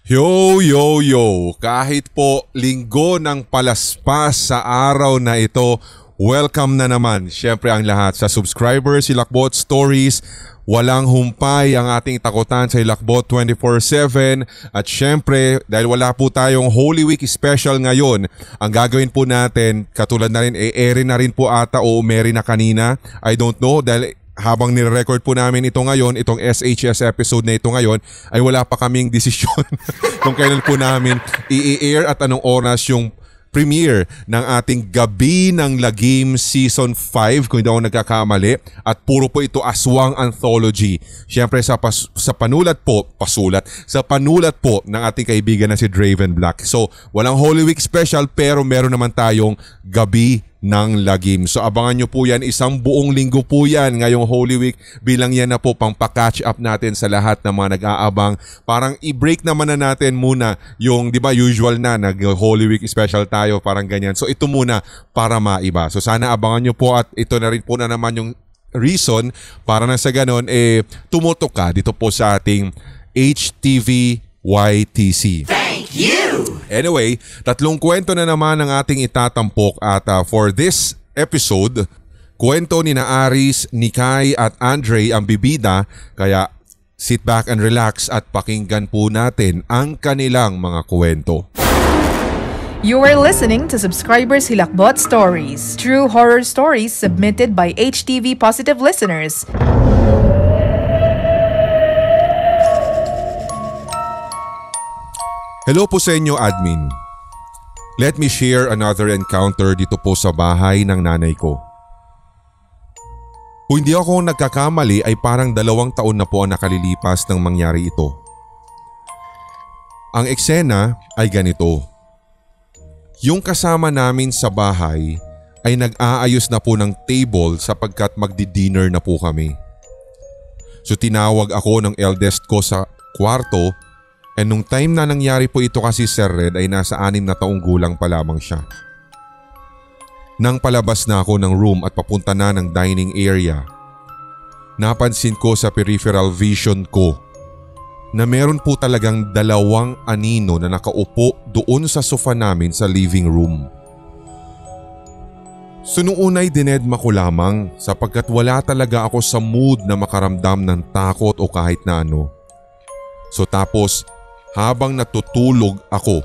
Yo, yo, yo! Kahit po linggo ng palaspas sa araw na ito, welcome na naman syempre ang lahat sa subscribers, Hilakbot Stories. Walang humpay ang ating takutan sa Hilakbot 24/7 at syempre dahil wala po tayong Holy Week special ngayon, ang gagawin po natin katulad na rin, airin na rin po ata o umeri na kanina. I don't know dahil habang nire-record po namin ito ngayon, itong SHS episode na ito ngayon, ay wala pa kaming desisyon kung kailan po namin i-air at anong oras yung premiere ng ating Gabi ng Lagim Season 5 kung hindi ako nagkakamali, at puro po ito aswang anthology. Siyempre sa panulat po ng ating kaibigan na si Draven Black. So walang Holy Week special pero meron naman tayong Gabi ng Lagim. So abangan nyo po yan, isang buong linggo po yan ngayong Holy Week, bilang yan na po pang pa-catch up natin sa lahat ng mga nag-aabang. Parang i-break naman na natin muna yung, di ba usual na nag-Holy Week special tayo, parang ganyan. So ito muna para maiba. So sana abangan nyo po, at ito na rin po na naman yung reason para na sa ganon tumutok ka dito po sa ating HTV YTC. Thank you! Anyway, tatlong kwento na naman ang ating itatampok at for this episode, kwento ni na Aris, Nikay at Andre ang bibida, kaya sit back and relax at pakinggan po natin ang kanilang mga kwento. You are listening to Subscribers Hilakbot Stories, true horror stories submitted by HTV Positive listeners. Hello po sa inyo, admin. Let me share another encounter dito po sa bahay ng nanay ko. Kung hindi ako nagkakamali ay parang 2 taon na po ang nakalilipas nang mangyari ito. Ang eksena ay ganito. Yung kasama namin sa bahay ay nag-aayos na po ng table sapagkat magdi-dinner na po kami. So tinawag ako ng eldest ko sa kwarto. And nung time na nangyari po ito kasi Sir Red ay nasa 6 na taong gulang pa lamang siya. Nang palabas na ako ng room at papunta na ng dining area, napansin ko sa peripheral vision ko na meron po talagang 2 anino na nakaupo doon sa sofa namin sa living room. So noong unay dinedma ko lamang sapagkat wala talaga ako sa mood na makaramdam ng takot o kahit na ano. So tapos habang natutulog ako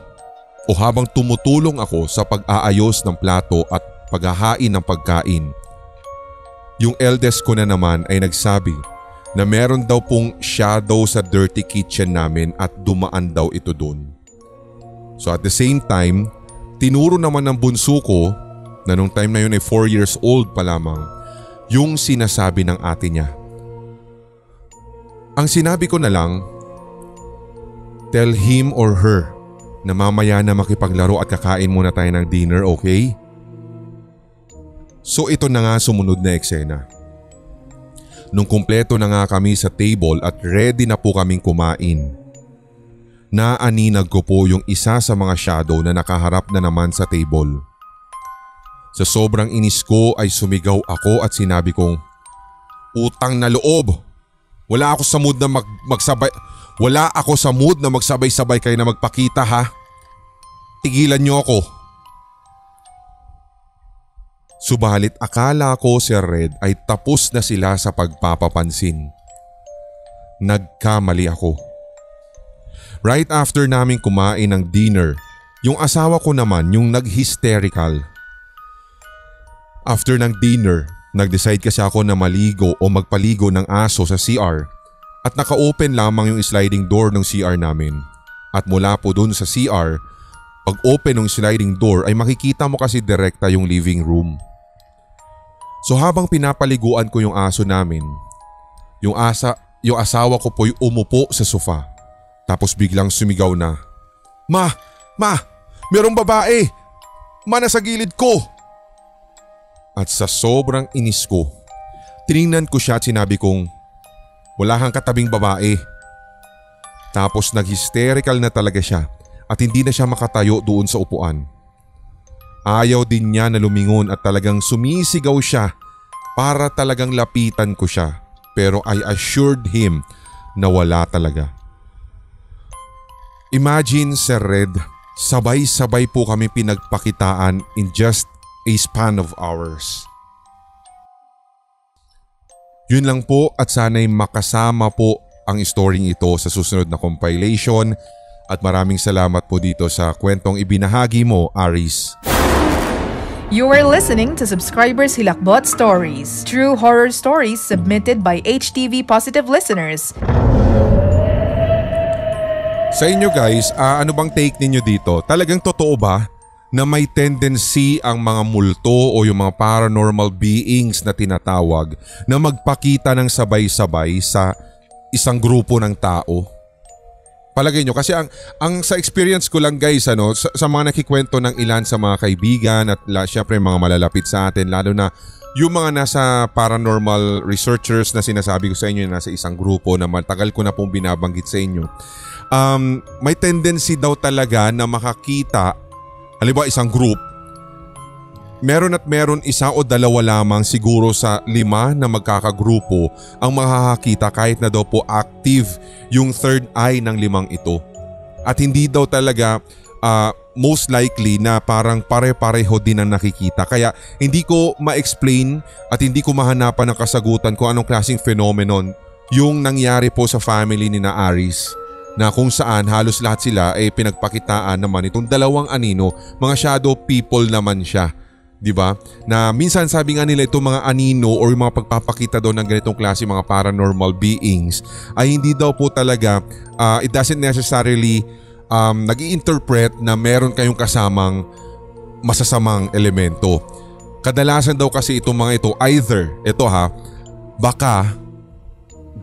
o habang tumutulong ako sa pag-aayos ng plato at paghahain ng pagkain, yung eldest ko na naman ay nagsabi na meron daw pong shadow sa dirty kitchen namin at dumaan daw ito doon. So at the same time, tinuro naman ng bunso ko na nung time na yun ay 4 years old pa lamang yung sinasabi ng ate niya. Ang sinabi ko na lang, tell him or her na mamaya na makipaglaro at kakain muna tayo ng dinner, okay? So ito na nga sumunod na eksena. Nung kumpleto na nga kami sa table at ready na po kaming kumain, naaninag ko po yung isa sa mga shadow na nakaharap na naman sa table. Sa sobrang inis ko ay sumigaw ako at sinabi kong, utang na loob! Wala ako sa mood na magsabay-sabay kayo na magpakita, ha? Tigilan niyo ako. Subalit akala ko, Sir Red, ay tapos na sila sa pagpapapansin. Nagkamali ako. Right after namin kumain ng dinner, yung asawa ko naman yung nag-hysterical. After ng dinner, nag-decide kasi ako na maligo o magpaligo ng aso sa CR at naka-open lamang yung sliding door ng CR namin. At mula po dun sa CR, pag open ng sliding door ay makikita mo kasi direkta yung living room. So habang pinapaliguan ko yung aso namin, yung asawa ko po'y umupo sa sofa. Tapos biglang sumigaw na, Ma! Merong babae! Ma, nasa gilid ko! At sa sobrang inis ko, tiningnan ko siya at sinabi kong, wala kang katabing babae. Tapos nag-hysterical na talaga siya at hindi na siya makatayo doon sa upuan. Ayaw din niya na lumingon at talagang sumisigaw siya para talagang lapitan ko siya, pero I assured him na wala talaga. Imagine, Sir Red, sabay-sabay po kami pinagpakitaan in just a span of hours. Yun lang po at sana'y makasama po ang storyng ito sa susunod na compilation at maraming salamat po dito sa kwentong ibinahagi mo, Aris. You are listening to Subscribers Hilakbot Stories, true horror stories submitted by HTV Positive listeners. Sa inyo guys, ano bang take ninyo dito? Talagang totoo ba na may tendency ang mga multo o yung mga paranormal beings na tinatawag na magpakita ng sabay-sabay sa isang grupo ng tao? Palagay nyo, kasi ang sa experience ko lang guys, sa mga nakikwento ng ilan sa mga kaibigan at syempre mga malalapit sa atin, lalo na yung mga nasa paranormal researchers na sinasabi ko sa inyo na nasa isang grupo na matagal ko na pong binabanggit sa inyo. May tendency daw talaga na makakita, halimbawa isang group, meron isa o dalawa lamang siguro sa 5 na magkakagrupo ang makakakita kahit na daw po active yung third eye ng 5 ito. At hindi daw talaga most likely na parang pare-pareho din ang nakikita. Kaya hindi ko ma-explain at hindi ko mahanapan ng kasagutan kung anong klaseng phenomenon yung nangyari po sa family ni na Aris, na kung saan halos lahat sila ay pinagpakitaan naman itong dalawang anino, mga shadow people naman siya, di ba? Na minsan sabi nga nila itong mga anino or yung mga pagpapakita daw ng ganitong klase mga paranormal beings ay hindi daw po talaga, it doesn't necessarily nag-i-interpret na meron kayong kasamang masasamang elemento. Kadalasan daw kasi itong mga ito either, baka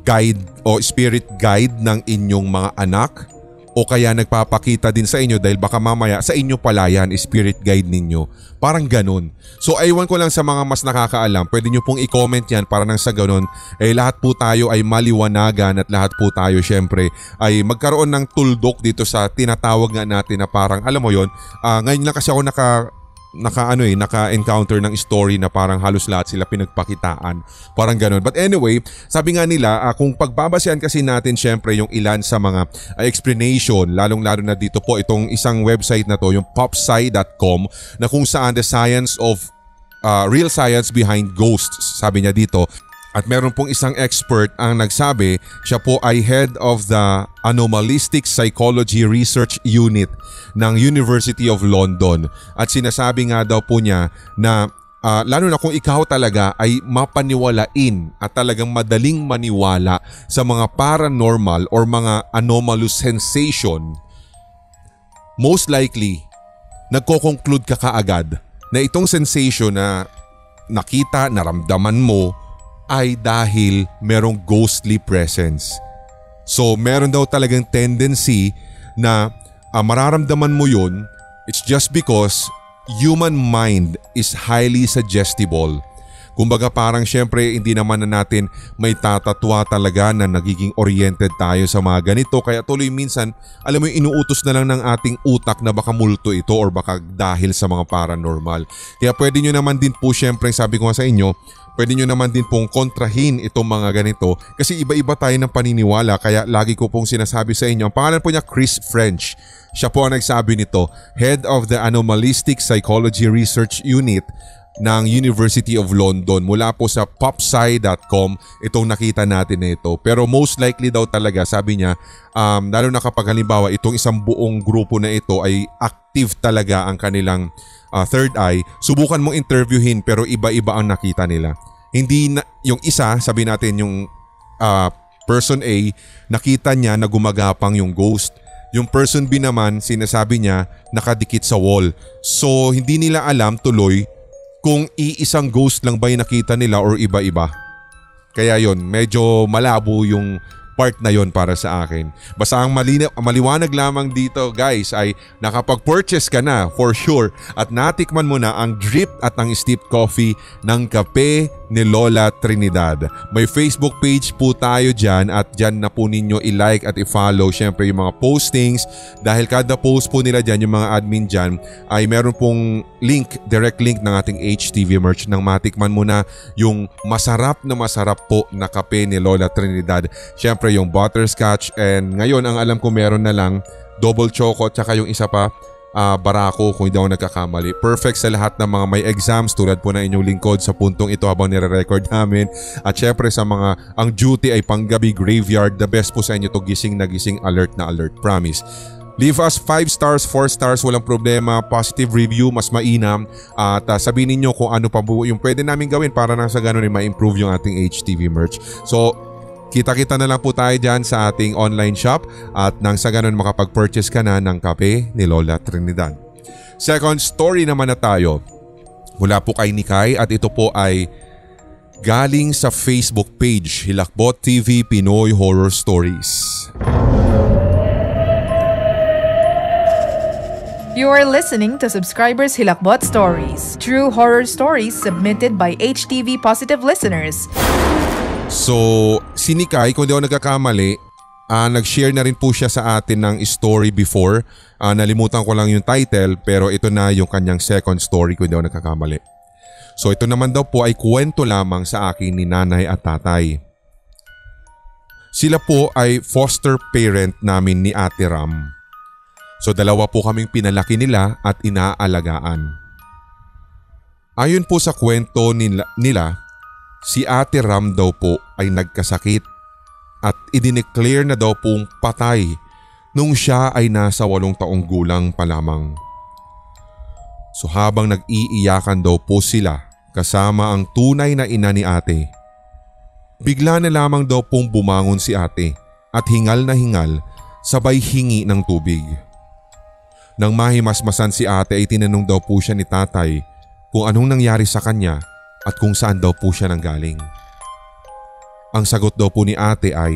guide o spirit guide ng inyong mga anak o kaya nagpapakita din sa inyo dahil baka mamaya sa inyo pala yan, spirit guide ninyo. Parang ganun. So aywan ko lang sa mga mas nakakaalam, pwede nyo pong i-comment yan para nang sa ganun lahat po tayo ay maliwanagan at lahat po tayo syempre ay magkaroon ng tuldok dito sa tinatawag nga natin na parang alam mo yon. Ngayon lang kasi ako naka-encounter ng story na parang halos lahat sila pinagpakitaan. Parang ganun. But anyway, sabi nga nila, kung pagbabasehan kasi natin syempre yung ilan sa mga explanation, lalong-lalo na dito po itong isang website na to, yung popsci.com, na kung saan the science of real science behind ghosts, sabi niya dito. At meron pong isang expert ang nagsabi, siya po ay head of the Anomalistic Psychology Research Unit ng University of London. At sinasabi nga daw po niya na lalo na kung ikaw talaga ay mapaniwalain at talagang madaling maniwala sa mga paranormal or mga anomalous sensation, most likely, nagko-conclude ka kaagad na itong sensation na nakita, naramdaman mo, ay dahil merong ghostly presence. So meron daw talagang tendency na mararamdaman mo yun, it's just because human mind is highly suggestible. Kumbaga parang syempre hindi naman na natin may tatatwa talaga na nagiging oriented tayo sa mga ganito. Kaya tuloy minsan, alam mo yung inuutos na lang ng ating utak na baka multo ito or baka dahil sa mga paranormal. Kaya pwede nyo naman din po syempre, sabi ko nga sa inyo, pwede nyo naman din pong kontrahin itong mga ganito kasi iba-iba tayo ng paniniwala. Kaya lagi ko pong sinasabi sa inyo, ang pangalan po niya Chris French. Siya po ang nagsabi nito, Head of the Anomalistic Psychology Research Unit ng University of London. Mula po sa popsci.com itong nakita natin na ito. Pero most likely daw talaga, sabi niya, lalo na kapag halimbawa itong isang buong grupo na ito ay active talaga ang kanilang third eye, subukan mong interviewin pero iba-iba ang nakita nila. Hindi na, yung isa, sabi natin yung person A, nakita niya na gumagapang yung ghost. Yung person B naman, sinasabi niya, nakadikit sa wall. So hindi nila alam tuloy kung iisang ghost lang ba yung nakita nila or iba-iba. Kaya yon, medyo malabo yung part na yon para sa akin. Basta ang maliwanag lamang dito guys ay nakapag-purchase ka na for sure at natikman mo na ang drip at ang steep coffee ng kape ni Lola Trinidad. May Facebook page po tayo dyan at dyan na po ninyo i-like at i-follow syempre yung mga postings dahil kada post po nila dyan, yung mga admin dyan ay meron pong link, direct link ng ating HTV merch nang matikman mo na yung masarap po na kape ni Lola Trinidad. Syempre yung butterscotch and ngayon ang alam ko meron na lang double choco at saka yung isa pa barako kung hindi ako nagkakamali. Perfect sa lahat ng mga may exams tulad po ng inyong lingkod sa puntong ito habang nire-record namin. At syempre sa mga ang duty ay panggabi graveyard, the best po sa inyo to gising na gising, alert na alert, promise. Leave us 5 stars, 4 stars, walang problema, positive review, mas mainam. At sabihin ninyo kung ano pa po yung pwede namin gawin para nang sa ganun ay ma-improve yung ating HTV merch. So kita-kita na lang po tayo dyan sa ating online shop at nang sa ganun makapag-purchase ka na ng kape ni Lola Trinidad. Second story naman na tayo mula po kay Nikay at ito po ay galing sa Facebook page Hilakbot TV Pinoy Horror Stories. You are listening to Subscribers Hilakbot Stories, true horror stories submitted by HTV Positive listeners. So, si Nikay, kung di ako nagkakamali, nag-share na rin po siya sa atin ng story before. Nalimutan ko lang yung title pero ito na yung kanyang second story kung di ako nagkakamali. So ito naman daw po ay kwento lamang sa akin ni nanay at tatay. Sila po ay foster parent namin ni Ate Ram. So dalawa po kaming pinalaki nila at inaalagaan. Ayon po sa kwento nila, si Ate Ram daw po ay nagkasakit at idineclare na daw pong patay nung siya ay nasa 8 taong gulang pa lamang. So habang nag-iiyakan daw po sila kasama ang tunay na ina ni ate, bigla na lamang daw pong bumangon si ate at hingal na hingal sabay hingi ng tubig. Nang mahimasmasan si ate ay tinanong daw po siya ni tatay kung anong nangyari sa kanya at kung saan daw po siya nanggaling. Ang sagot daw po ni ate ay,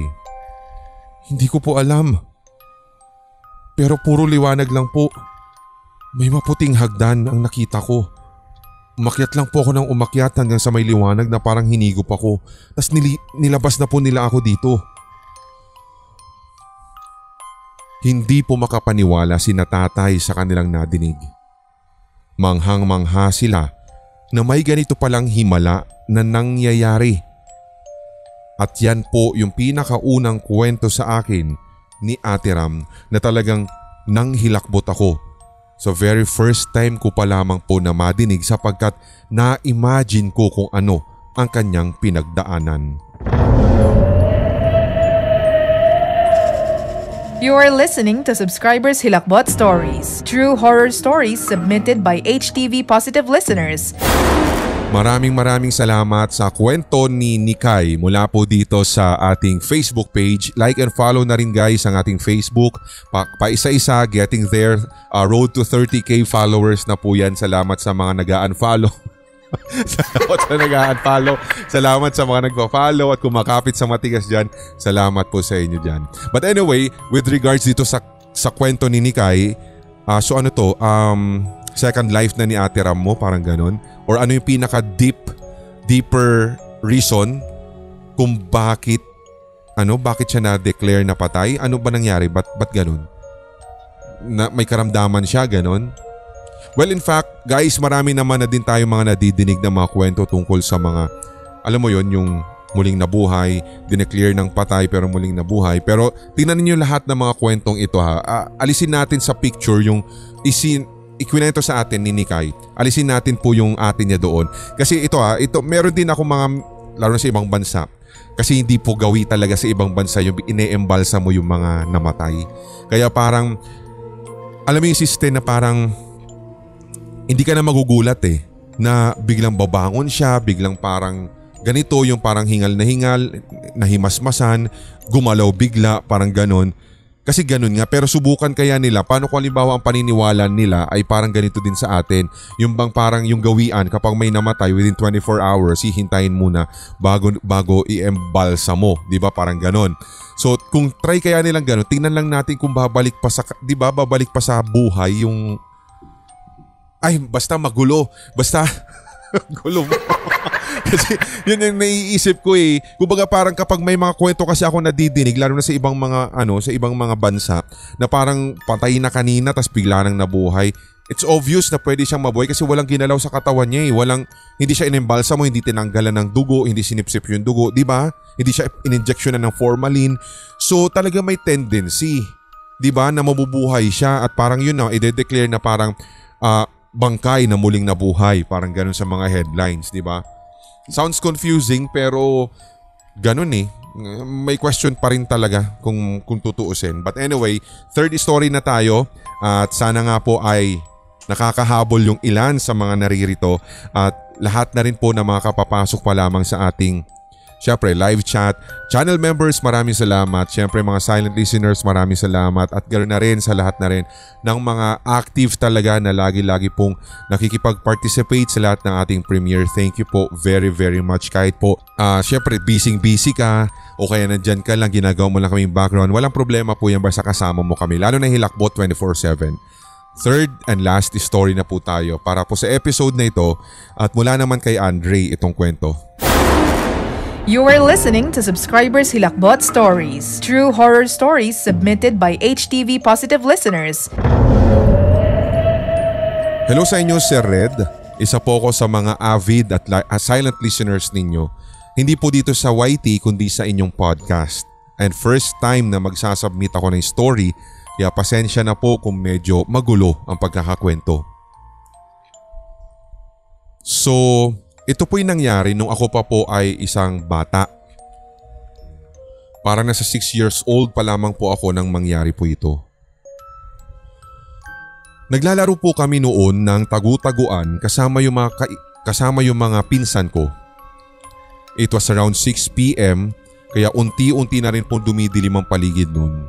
"Hindi ko po alam. Pero puro liwanag lang po. May maputing hagdan ang nakita ko. Umakyat lang po ako ng umakyat hanggang sa may liwanag na parang hinigop ako. Tas nilabas na po nila ako dito." Hindi po makapaniwala si natatay sa kanilang nadinig. Manghang-mangha sila na may ganito palang himala na nangyayari. At yan po yung pinakaunang kwento sa akin ni Ate Ram na talagang nanghilakbot ako. So very first time ko pa lamang po na madinig sapagkat na-imagine ko kung ano ang kanyang pinagdaanan. You are listening to Subscribers Hilakbot Stories, true horror stories submitted by HTV Positive listeners. Maraming salamat sa kwento ni Nikay mula po dito sa ating Facebook page. Like and follow na rin guys ang ating Facebook. Pa-isa-isa, getting there. Road to 30k followers na po yan. Salamat sa mga nag-unfollow. Salamat sa nag-unfollow. Salamat sa mga nagpa-follow at kumakapit sa matigas dyan. Salamat po sa inyo dyan. But anyway, with regards dito sa kwento ni Nikay, so ano to, second life na ni Ate Ram mo, parang ganun? Or ano yung deeper reason kung bakit siya na-declare na patay? Ano ba nangyari? Ba't ganun? May karamdaman siya, ganun? Well, in fact, guys, marami naman na din tayo mga nadidinig na mga kwento tungkol sa mga, alam mo yon, yung muling nabuhay, dineclare ng patay pero muling nabuhay. Pero tingnan niyo lahat ng mga kwentong ito ha. Alisin natin sa picture yung ikwento sa atin ni Nikay. Alisin natin po yung atin niya doon. Kasi ito meron din ako mga, lalo na sa ibang bansa. Kasi hindi po gawi talaga sa ibang bansa yung ine-embalsa mo yung mga namatay. Kaya parang, alam mo yung system na parang, hindi ka na magugulat na biglang babangon siya, biglang parang ganito, yung parang hingal, nahimasmasan, gumalaw bigla, parang ganon. Kasi ganun nga, pero subukan kaya nila, paano kung halimbawa ang paniniwala nila ay parang ganito din sa atin. Yung bang parang yung gawian kapag may namatay within 24 hours, hihintayin muna bago i-embalsa mo, di ba parang ganon. So kung try kaya nilang ganon, tingnan lang natin kung babalik pa sa buhay yung... Ay, basta magulo. Basta gulo mo. Kasi yun yung naiisip ko Kumbaga parang kapag may mga kwento kasi ako nadidinig, lalo na sa ibang mga bansa na parang patay na kanina tas bigla nang nabuhay. It's obvious na pwede siyang mabuhay kasi walang ginalaw sa katawan niya hindi siya inembalsa mo, hindi tinanggalan ng dugo, hindi sinipsip yung dugo, di ba? Hindi siya ininjectionan ng formalin. So talaga may tendency. 'di ba, na mabubuhay siya at parang yun na i-declare na parang bangkay na muling nabuhay, parang ganun sa mga headlines, 'di ba? Sounds confusing pero ganun eh. May question pa rin talaga kung tutuusin. But anyway, third story na tayo at sana nga po ay nakakahabol yung ilan sa mga naririto at lahat na rin po na mga kapapasok pa lamang sa ating syempre live chat. Channel members, maraming salamat. Syempre mga silent listeners, maraming salamat. At ganoon na rin sa lahat na rin ng mga active talaga na lagi-lagi pong nakikipag-participate sa lahat ng ating premiere. Thank you po very very much. Kahit po syempre busy ka o kaya nandyan ka lang, ginagawa mo lang kaming background. Walang problema po yan basta kasama mo kami. Lalo na Hilakbot 24/7. Third and last story na po tayo para po sa episode na ito at mula naman kay Andre itong kwento. You are listening to Subscribers Hilakbot Stories, true horror stories submitted by HTV Positive listeners. Hello sa inyo, Sir Red. Isa po ako sa mga avid at silent listeners ninyo. Hindi po dito sa YT kundi sa inyong podcast. And first time na magsasubmit ako ng story, kaya pasensya na po kung medyo magulo ang pagkakakwento. So, ito po'y nangyari nung ako pa po ay isang bata. Parang nasa 6 years old pa lamang po ako nang mangyari po ito. Naglalaro po kami noon ng tagu-taguan kasama yung mga pinsan ko. It was around 6 p.m. kaya unti-unti na rin po dumidilim ang paligid noon.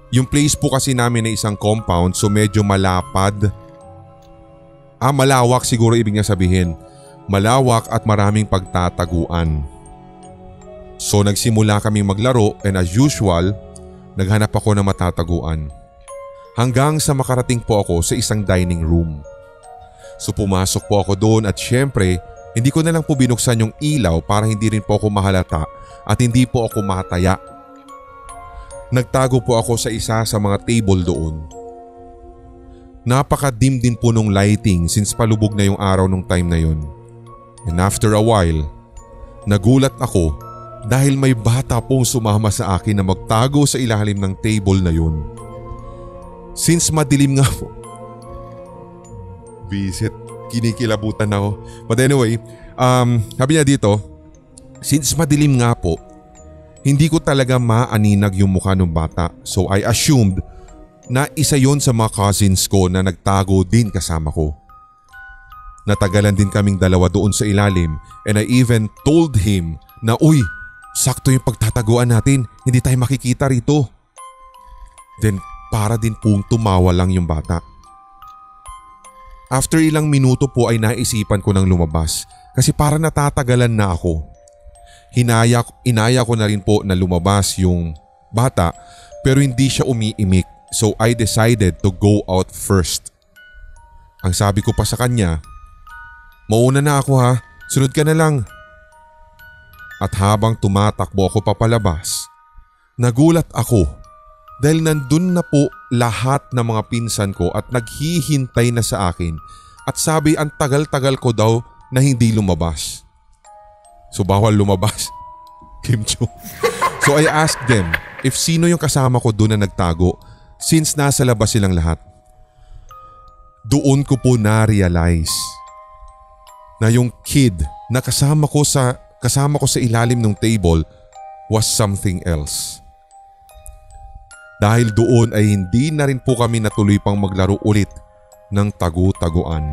Yung place po kasi namin ay isang compound so medyo malapad. Malawak siguro ibig niya sabihin. Malawak at maraming pagtataguan. So nagsimula kaming maglaro and as usual, naghanap ako ng matataguan. Hanggang sa makarating po ako sa isang dining room. So pumasok po ako doon at syempre, hindi ko na lang po binuksan yung ilaw para hindi rin po ako mahalata at hindi po ako mataya. Nagtago po ako sa isa sa mga table doon. Napakadim din po nung lighting since palubog na yung araw nung time na yun. And after a while, nagulat ako dahil may bata pong sumama sa akin na magtago sa ilalim ng table na yun. Since madilim nga po. Visit, kinikilabutan ako. But anyway, sabi niya dito, since madilim nga po, hindi ko talaga maaninag yung mukha ng bata. So I assumed na isa yon sa mga cousins ko na nagtago din kasama ko. Natagalan din kaming dalawa doon sa ilalim and I even told him na uy, sakto yung pagtataguan natin, hindi tayo makikita rito. Then para din pong tumawa lang yung bata. After ilang minuto po ay naisipan ko nang lumabas kasi para natatagalan na ako. Inaya ko na rin po na lumabas yung bata pero hindi siya umiimik. So I decided to go out first. Ang sabi ko pa sa kanya, mauna na ako ha, sunod ka na lang. At habang tumatakbo ako papalabas, nagulat ako dahil nandun na po lahat ng mga pinsan ko at naghihintay na sa akin at sabi ang tagal-tagal ko daw na hindi lumabas. So bawal lumabas, Kim Cho. So I asked them if sino yung kasama ko doon na nagtago. Since nasa labas silang lahat. Doon ko po na-realize na yung kid na kasama ko sa ilalim ng table was something else. Dahil doon ay hindi na rin po kami natuloy pang maglaro ulit ng tagu-taguan.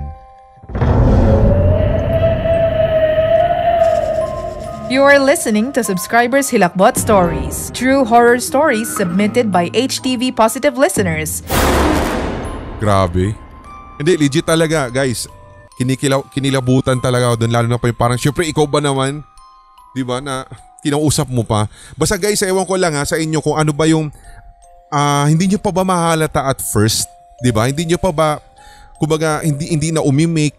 You are listening to Subscribers Hilakbot Stories, true horror stories submitted by HTV Positive listeners. Grabe. Hindi, legit talaga guys. Kinilabutan talaga ako doon lalo na pa yung parang syempre ikaw ba naman? Diba na kinausap mo pa? Basta guys, ewan ko lang sa inyo kung ano ba yung hindi nyo pa ba mahalata at first? Diba? Hindi nyo pa ba kumbaga hindi na umimik?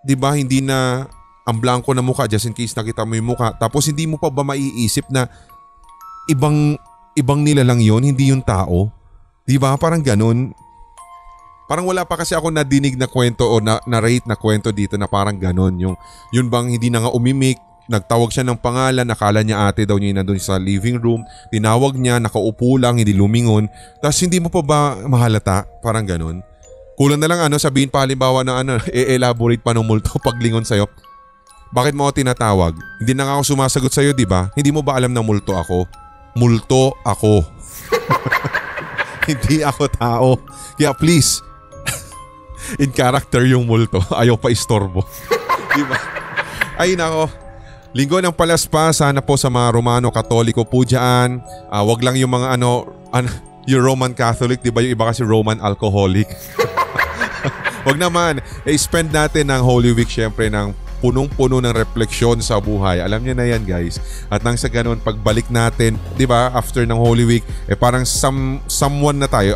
Diba? Hindi na ang blanco na mukha just in case nakita mo yung mukha. Tapos hindi mo pa ba maiisip na ibang nila lang yon, hindi yung tao? Diba? Parang ganun. Parang wala pa kasi ako nadinig na kwento o na-rate na kwento dito na parang ganun. Yun bang hindi na nga umimik, nagtawag siya ng pangalan, nakala niya ate daw niya nandun sa living room, tinawag niya, nakaupo lang, hindi lumingon, tapos hindi mo pa ba mahalata? Parang ganun. Kulang na lang sabihin pa halimbawa na e-elaborate pa ng multo paglingon sa'yo. Bakit mo ako tinatawag? Hindi na nga ako sumasagot sa'yo, di ba? Hindi mo ba alam na multo ako? Multo ako. Hindi ako tao. Kaya please, in character yung multo. Ayaw pa istorbo. Di ba? Ay nako. Linggo ng Palaspas, sana po sa mga Romano Katoliko po dyan. Wag lang yung mga yung Roman Catholic, di ba? Yung iba kasi Roman alcoholic. Wag naman. Spend natin ng Holy Week syempre ng punong-puno ng refleksyon sa buhay. Alam niyo na yan guys. At nang sa ganun, pagbalik natin, di ba, after ng Holy Week, parang someone na tayo.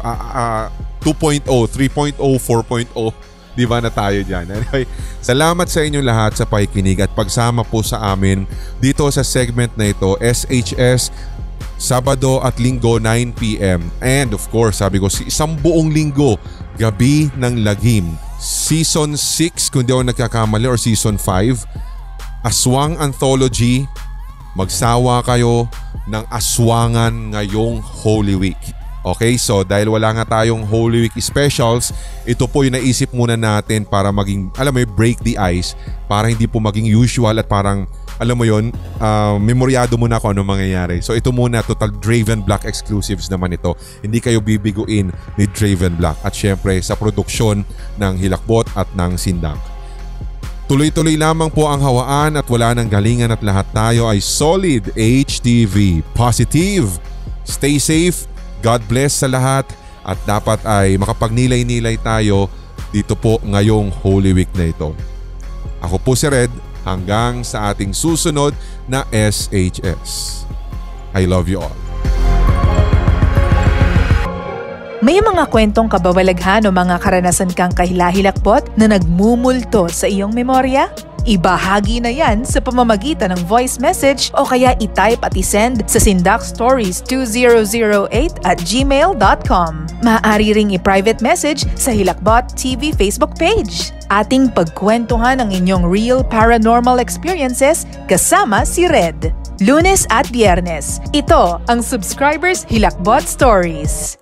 2.0, 3.0, 4.0, di ba na tayo dyan. Anyway, salamat sa inyong lahat sa pakikinig at pagsama po sa amin dito sa segment na ito, SHS, Sabado at Linggo, 9 p.m. And of course, sabi ko, isang buong linggo, Gabi ng Lagim. Season 6 kung di ako nagkakamali or Season 5, Aswang Anthology. Magsawa kayo ng aswangan ngayong Holy Week. Okay, so dahil wala nga tayong Holy Week specials, ito po yung naisip muna natin para maging, alam mo, break the ice, para hindi po maging usual at parang, alam mo yun, memoryado muna kung ano mangyayari. So ito muna, total Draven Black exclusives naman ito. Hindi kayo bibiguin ni Draven Black. At syempre sa produksyon ng Hilakbot at ng Sindang. Tuloy-tuloy lamang po ang hawaan at wala nang galingan at lahat tayo ay solid HTV. Positive. Stay safe. God bless sa lahat. At dapat ay makapagnilay-nilay tayo dito po ngayong Holy Week na ito. Ako po si Red. Hanggang sa ating susunod na SHS. I love you all. May mga kwentong kababalaghan o mga karanasan kang kahilahilakbot na nagmumulto sa iyong memorya? Ibahagi na yan sa pamamagitan ng voice message o kaya i-type at i-send sa sindakstories2008@gmail.com. Maaari ring i-private message sa Hilakbot TV Facebook page. Ating pagkwentuhan ang inyong real paranormal experiences kasama si Red. Lunes at Biyernes, ito ang Subscribers Hilakbot Stories.